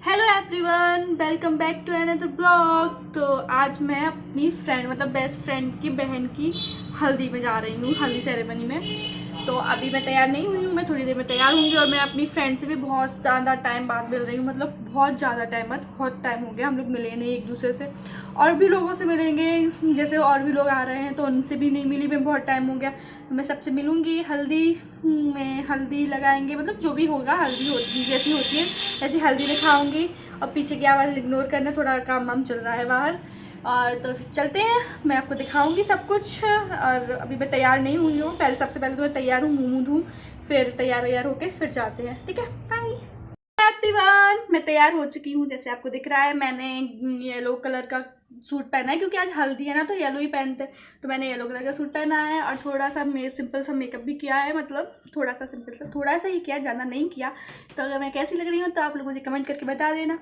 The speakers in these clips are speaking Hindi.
Hello everyone, welcome back to another blog. तो आज मैं अपनी फ्रेंड मतलब बेस्ट फ्रेंड की बहन की हल्दी में जा रही हूँ, हल्दी सेरेमनी में। तो अभी मैं तैयार नहीं हुई हूँ, मैं थोड़ी देर में तैयार होंगी। और मैं अपनी फ्रेंड से भी बहुत ज़्यादा टाइम बाद मिल रही हूँ, मतलब बहुत ज़्यादा टाइम बाद, बहुत टाइम हो गया हम लोग मिले नहीं एक दूसरे से। और भी लोगों से मिलेंगे, जैसे और भी लोग आ रहे हैं तो उनसे भी नहीं मिली मैं, बहुत टाइम हो गया। तो मैं सबसे मिलूँगी, हल्दी में हल्दी लगाएंगे, मतलब जो भी होगा हल्दी होती जैसी होती है ऐसी हल्दी दिखाऊंगी। और पीछे की आवाज़ इग्नोर करना, थोड़ा काम वाम चल रहा है बाहर। और तो फिर चलते हैं, मैं आपको दिखाऊंगी सब कुछ। और अभी मैं तैयार नहीं हुई हूँ, सबसे पहले तो मैं तैयार हूँ, मुँह धूँ, फिर तैयार होके फिर जाते हैं। ठीक है, बाय एवरीवन। मैं तैयार हो चुकी हूँ, जैसे आपको दिख रहा है। मैंने येलो कलर का सूट पहना है क्योंकि आज हल्दी है ना, तो येलो ही पहनते। तो मैंने येलो कलर का सूट पहना है और थोड़ा सा सिंपल सा मेकअप भी किया है, मतलब थोड़ा सा सिंपल सा, थोड़ा सा ही किया, ज़्यादा नहीं किया। तो अगर मैं कैसी लग रही हूँ तो आप लोग मुझे कमेंट करके बता देना।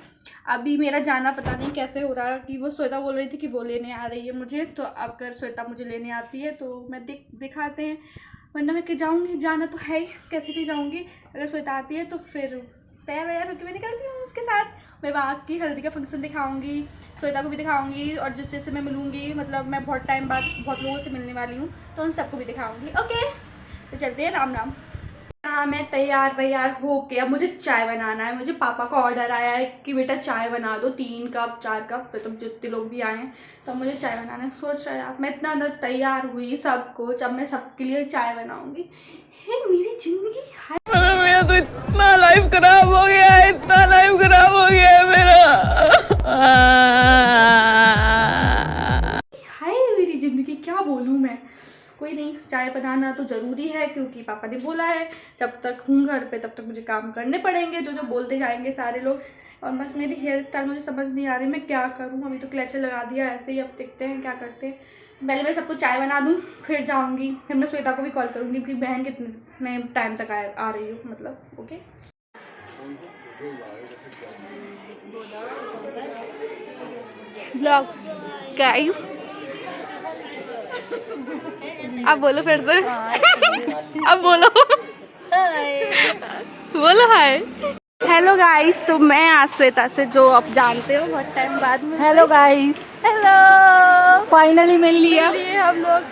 अभी मेरा जाना पता नहीं कैसे हो रहा है, कि वो श्वेता बोल रही थी कि वो लेने आ रही है मुझे। तो अगर श्वेता मुझे लेने आती है तो मैं दिखाते हैं, वरना मैं जाऊँगी, जाना तो है ही, कैसे भी जाऊँगी। अगर श्वेता आती है तो फिर तैयार वैयार होकर मैं निकलती हूँ उसके साथ। मैं वहाँ की हल्दी का फंक्शन दिखाऊंगी, श्वेता को भी दिखाऊंगी, और जिस जैसे मैं मिलूंगी, मतलब मैं बहुत टाइम बाद बहुत लोगों से मिलने वाली हूँ, तो उन सबको भी दिखाऊंगी। ओके, तो चलते हैं, राम राम। हाँ, मैं तैयार वैयार हो के अब मुझे चाय बनाना है। मुझे पापा का ऑर्डर आया है कि बेटा चाय बना दो, 3 कप 4 कप, मतलब जितने लोग भी आए हैं तो मुझे चाय बनाना है। सोच रहे आप, मैं इतना अंदर तैयार हुई सबको, जब मैं सबके लिए चाय बनाऊंगी। हे मेरी जिंदगी, हाय मेरा तो इतना लाइफ खराब हो गया है, इतना लाइफ खराब हो गया है मेरा। हाय मेरी जिंदगी, क्या बोलूँ मैं। कोई नहीं, चाय बनाना तो ज़रूरी है क्योंकि पापा ने बोला है जब तक हूँ घर पे तब तक मुझे काम करने पड़ेंगे, जो जो बोलते जाएंगे सारे लोग। और बस मेरी हेयर स्टाइल मुझे समझ नहीं आ रही, मैं क्या करूँ। अभी तो क्लेचर लगा दिया ऐसे ही, अब देखते हैं क्या करते हैं। पहले मैं सबको चाय बना दूँ, फिर जाऊँगी, फिर मैं श्वेता को भी कॉल करूँगी कि बहन कितने टाइम तक आ रही हो, मतलब। ओके, ब्लॉग गाइस, अब बोलो फिर से। अब बोलो, बोलो हाय। हेलो गाइस, तो मैं आज श्वेता से, जो आप जानते हो बहुत टाइम बाद में। हेलो गाइस, हेलो, फाइनली मिल लिया। हम लोग।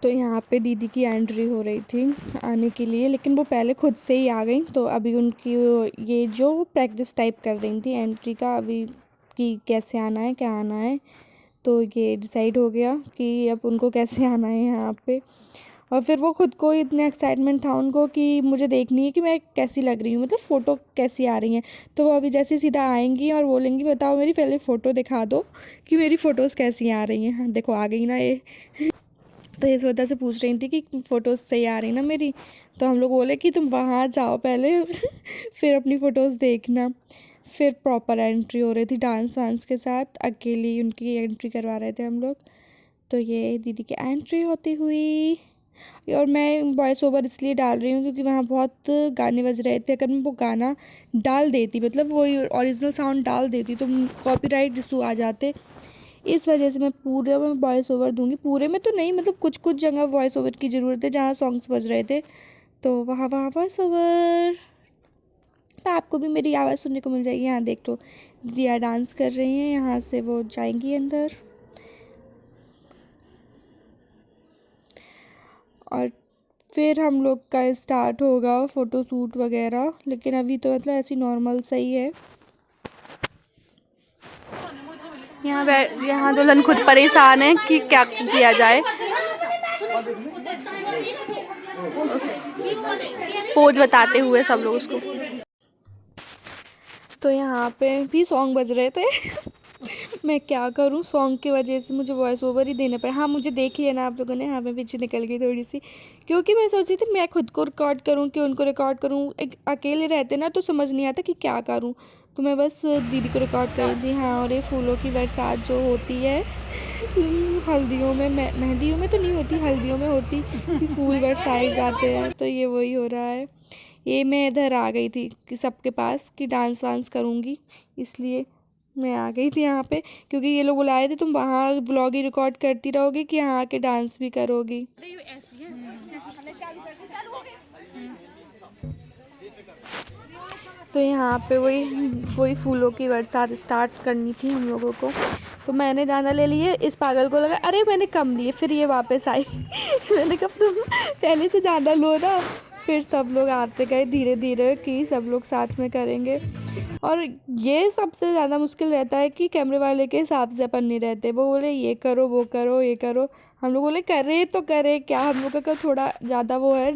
तो यहाँ पे दीदी की एंट्री हो रही थी आने के लिए, लेकिन वो पहले खुद से ही आ गई। तो अभी उनकी ये जो प्रैक्टिस टाइप कर रही थी एंट्री का, अभी कि कैसे आना है, क्या आना है। तो ये डिसाइड हो गया कि अब उनको कैसे आना है यहाँ पे। और फिर वो खुद को इतना एक्साइटमेंट था उनको कि मुझे देखनी है कि मैं कैसी लग रही हूँ, मतलब फ़ोटो कैसी आ रही हैं। तो वो अभी जैसे सीधा आएंगी और बोलेंगी बताओ मेरी पहले फ़ोटो दिखा दो कि मेरी फ़ोटोज़ कैसी आ रही हैं। हाँ, देखो आ गई ना ये। तो ये श्वेता से पूछ रही थी कि फ़ोटोज़ सही आ रही ना मेरी। तो हम लोग बोले कि तुम वहाँ जाओ पहले फिर अपनी फ़ोटोज़ देखना। फिर प्रॉपर एंट्री हो रही थी डांस वांस के साथ, अकेली उनकी एंट्री करवा रहे थे हम लोग। तो ये दीदी की एंट्री होती हुई। और मैं वॉइस ओवर इसलिए डाल रही हूँ क्योंकि वहाँ बहुत गाने बज रहे थे। अगर मैं वो गाना डाल देती, मतलब वही ओरिजिनल साउंड डाल देती, तो कॉपीराइट इशू आ जाते। इस वजह से मैं पूरे में वॉइस ओवर दूंगी। पूरे में तो नहीं, मतलब कुछ कुछ जगह वॉइस ओवर की ज़रूरत है जहाँ सॉन्ग्स बज रहे थे, तो वहाँ वहाँ वॉइस ओवर। तो आपको भी मेरी आवाज़ सुनने को मिल जाएगी। यहाँ देख लो दिया डांस कर रही हैं, यहाँ से वो जाएंगी अंदर। और फिर हम लोग का स्टार्ट होगा फ़ोटो शूट वगैरह, लेकिन अभी तो मतलब ऐसी नॉर्मल सही है। यहाँ दुल्हन खुद परेशान है कि क्या किया जाए। पोज बताते हुए सब लोग उसको। तो यहाँ पे भी सॉन्ग बज रहे थे मैं क्या करूँ, सॉन्ग की वजह से मुझे वॉइस ओवर ही देना पड़ा। हाँ, मुझे देख लिया ना आप लोगों ने। हाँ, मैं पीछे निकल गई थोड़ी सी, क्योंकि मैं सोची थी मैं खुद को रिकॉर्ड करूँ कि उनको रिकॉर्ड करूँ। एक अकेले रहते ना तो समझ नहीं आता कि क्या करूँ, तो मैं बस दीदी को रिकॉर्ड कर रही थी। हाँ, और ये फूलों की बरसात जो होती है हल्दियों में, मेहंदियों में तो नहीं होती, हल्दियों में होती कि फूल बरसाए जाते हैं, तो ये वही हो रहा है। ये मैं इधर आ गई थी कि सबके पास कि डांस वांस करूँगी, इसलिए मैं आ गई थी यहाँ पे। क्योंकि ये लोग बुलाए थे तुम वहाँ व्लॉग ही रिकॉर्ड करती रहोगी कि यहाँ आके डांस भी करोगी। तो यहाँ पे वही फूलों की बरसात स्टार्ट करनी थी हम लोगों को। तो मैंने ज़्यादा ले लिए, इस पागल को लगा अरे मैंने कम लिए, फिर ये वापस आई मैंने कहा तुम पहले से ज़्यादा लो ना। फिर सब लोग आते गए धीरे धीरे कि सब लोग साथ में करेंगे। और ये सबसे ज़्यादा मुश्किल रहता है कि कैमरे वाले के हिसाब से अपन नहीं रहते। वो बोले ये करो वो करो ये करो, हम लोग बोले करे तो करे क्या, हम लोग का थोड़ा ज़्यादा वो है,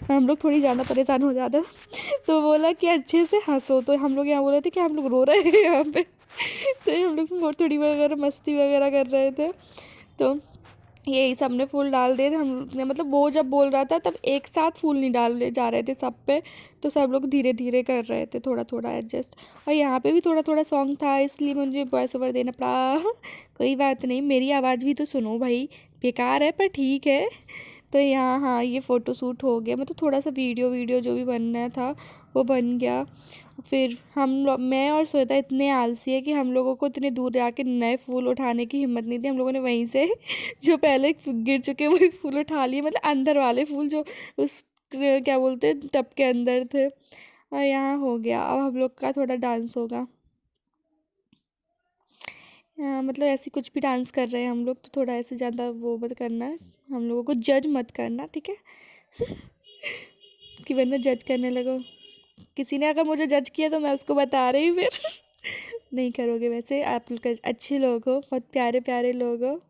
हम लोग थोड़ी ज़्यादा परेशान हो जाते तो बोला कि अच्छे से हंसो। तो हम लोग यहाँ बोल रहे थे कि हम लोग रो रहे हैं यहाँ पे तो हम लोग थोड़ी वगैरह मस्ती वगैरह कर रहे थे। तो यही सब ने फूल डाल दिए थे हम ने, मतलब वो जब बोल रहा था तब एक साथ फूल नहीं डाले जा रहे थे सब पे, तो सब लोग धीरे धीरे कर रहे थे थोड़ा थोड़ा एडजस्ट। और यहाँ पे भी थोड़ा थोड़ा सॉन्ग था इसलिए मुझे वॉइस ओवर देना पड़ा कोई बात नहीं, मेरी आवाज़ भी तो सुनो भाई, बेकार है पर ठीक है। तो यहाँ हाँ ये फ़ोटो शूट हो गया, मतलब थोड़ा सा वीडियो जो भी बनना था वो बन गया। फिर हम लोग, मैं और श्वेता इतने आलसी है कि हम लोगों को इतने दूर जाके नए फूल उठाने की हिम्मत नहीं थी। हम लोगों ने वहीं से जो पहले गिर चुके वही फूल उठा लिए, मतलब अंदर वाले फूल जो उस क्या बोलते हैं टब के अंदर थे। और यहाँ हो गया, अब हम लोग का थोड़ा डांस होगा। मतलब ऐसे कुछ भी डांस कर रहे हैं हम लोग, तो थोड़ा ऐसे ज़्यादा वो मत करना है, हम लोगों को जज मत करना, ठीक है कि वरना जज करने लगो। किसी ने अगर मुझे जज किया तो मैं उसको बता रही फिर नहीं करोगे, वैसे आप लोग अच्छे लोग हो, बहुत प्यारे प्यारे लोग हो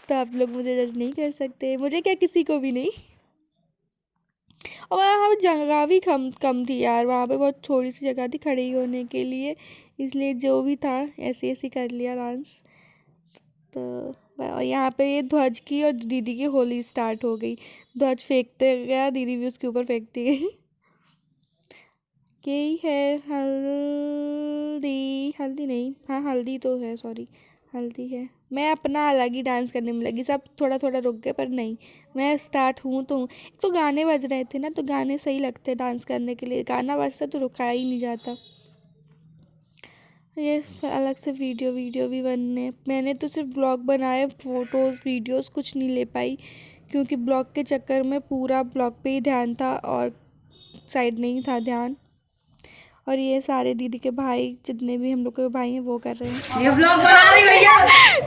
तो आप लोग मुझे जज नहीं कर सकते, मुझे क्या किसी को भी नहीं। और वहाँ जगह भी कम थी यार, वहाँ पे बहुत थोड़ी सी जगह थी खड़ी होने के लिए, इसलिए जो भी था ऐसे ऐसे कर लिया डांस। तो और यहाँ पे ये ध्वज की और दीदी की होली स्टार्ट हो गई, ध्वज फेंकते गया, दीदी भी उसके ऊपर फेंकती गई। यही है हल्दी नहीं, हाँ हल्दी तो है, सॉरी हल्दी है। मैं अपना अलग ही डांस करने में लगी, सब थोड़ा थोड़ा रुक गए पर नहीं, मैं स्टार्ट हूँ तो हूँ। एक तो गाने बज रहे थे ना, तो गाने सही लगते डांस करने के लिए, गाना बजता तो रुका ही नहीं जाता। ये अलग से वीडियो भी बनने, मैंने तो सिर्फ ब्लॉग बनाए, फ़ोटोज़ वीडियोस कुछ नहीं ले पाई क्योंकि ब्लॉग के चक्कर में पूरा ब्लॉग पे ही ध्यान था और साइड नहीं था ध्यान। और ये सारे दीदी के भाई जितने भी हम लोग के भाई हैं वो कर रहे हैं, ये ब्लॉग बना रही भैया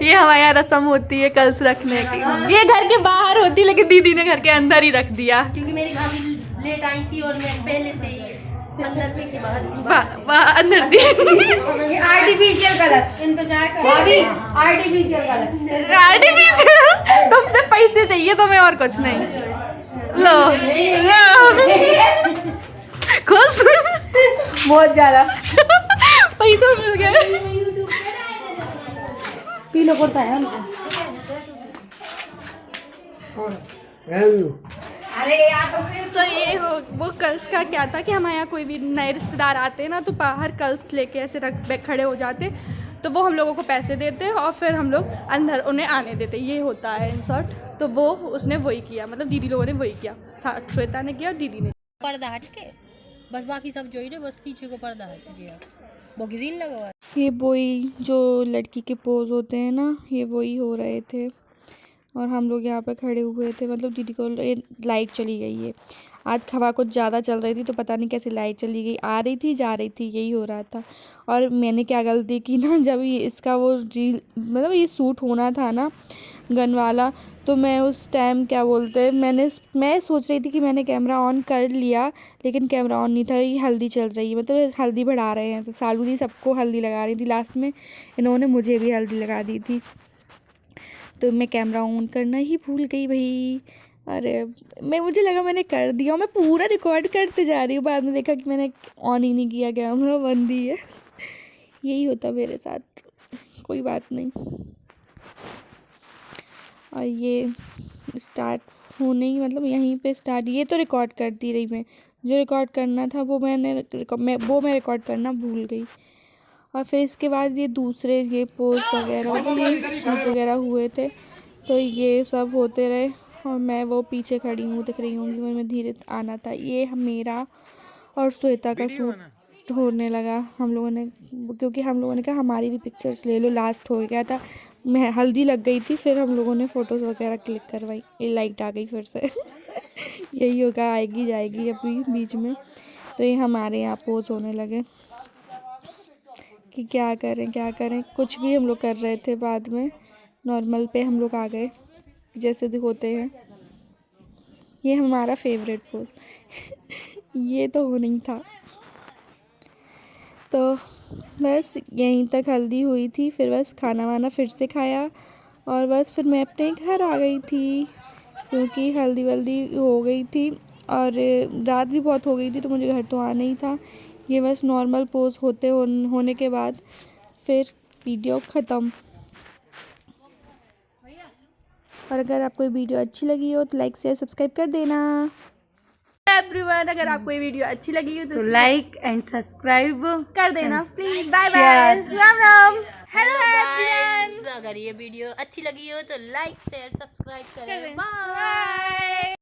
ये हमारे यहाँ रस्म होती है कल्स रखने की, ये घर के बाहर होती लेकिन दीदी ने घर के अंदर ही रख दिया क्योंकि मेरी भाभी लेट आई थी और मैं पहले से ही अंदर थी कि बाहर अंदर थी आर्टिफिशियल कलर इंतजार कर भाभी, आर्टिफिशियल कलर आर्टिफिशियल तुमसे पैसे चाहिए तुम्हें और कुछ नहीं, लो खुश बहुत ज्यादा पैसा मिल गया। पीलो पड़ता है अरे यार तो ये वो कल्स का क्या था कि हमारे यहाँ कोई भी नए रिश्तेदार आते हैं ना तो बाहर कल्स लेके ऐसे खड़े हो जाते, तो वो हम लोगों को पैसे देते और फिर हम लोग अंदर उन्हें आने देते, ये होता है इन शॉर्ट। तो वो उसने वही किया, मतलब दीदी लोगों ने वही किया, श्वेता ने किया और दीदी ने। पर्दा हट के बस बाकी सब जो ही बस पीछे को पर्दा हट कीजिए, वो ग्रीन लगा हुआ है। ये वही जो लड़की के पोज होते हैं ना, ये वही हो रहे थे और हम लोग यहाँ पे खड़े हुए थे। मतलब दीदी को लाइट चली गई है, आज हवा कुछ ज़्यादा चल रही थी तो पता नहीं कैसे लाइट चली गई, आ रही थी जा रही थी, यही हो रहा था। और मैंने क्या गलती की ना, जब ये इसका वो रील मतलब ये सूट होना था ना गन वाला, तो मैं उस टाइम क्या बोलते हैं मैं सोच रही थी कि मैंने कैमरा ऑन कर लिया लेकिन कैमरा ऑन नहीं था। ये हल्दी चल रही है, मतलब हल्दी बढ़ा रहे हैं, तो सालू दी सबको हल्दी लगा रही थी, लास्ट में इन्होंने मुझे भी हल्दी लगा दी थी, तो मैं कैमरा ऑन करना ही भूल गई भाई। अरे मुझे लगा मैंने कर दिया, मैं पूरा रिकॉर्ड करते जा रही हूँ, बाद में देखा कि मैंने ऑन ही नहीं किया, कैमरा बंद ही है। यही होता मेरे साथ, कोई बात नहीं। और ये स्टार्ट होने ही मतलब यहीं पे स्टार्ट, ये तो रिकॉर्ड करती रही मैं, जो रिकॉर्ड करना था वो मैं रिकॉर्ड करना भूल गई। और फिर इसके बाद ये दूसरे ये पोज वगैरह मतलब ये शूट वगैरह हुए थे, तो ये सब होते रहे और मैं वो पीछे खड़ी हूँ, दिख रही होंगी, मैं धीरे आना था। ये मेरा और श्वेता का शूट होने लगा हम लोगों ने, क्योंकि हम लोगों ने कहा हमारी भी पिक्चर्स ले लो, लास्ट हो गया था, मैं हल्दी लग गई थी, फिर हम लोगों ने फ़ोटोज़ वगैरह क्लिक करवाई। ये लाइट आ गई फिर से यही होगा, आएगी जाएगी अभी बीच में। तो ये हमारे यहाँ पोज होने लगे कि क्या करें। कुछ भी हम लोग कर रहे थे, बाद में नॉर्मल पे हम लोग आ गए जैसे होते हैं। ये हमारा फेवरेट पोज ये तो हो नहीं था। तो बस यहीं तक हल्दी हुई थी, फिर बस खाना वाना फिर से खाया और बस फिर मैं अपने घर आ गई थी, क्योंकि हल्दी वल्दी हो गई थी और रात भी बहुत हो गई थी, तो मुझे घर तो आना ही था। ये बस नॉर्मल पोज होने के बाद फिर वीडियो ख़त्म। और अगर आपको ये वीडियो अच्छी लगी हो तो लाइक शेयर सब्सक्राइब कर देना। एवरीवन, अगर आपको ये वीडियो अच्छी लगी हो तो लाइक एंड सब्सक्राइब कर देना please. Bye bye, Ram Ram, hello everyone. अगर ये वीडियो अच्छी लगी हो तो लाइक शेयर सब्सक्राइब करें। बाय।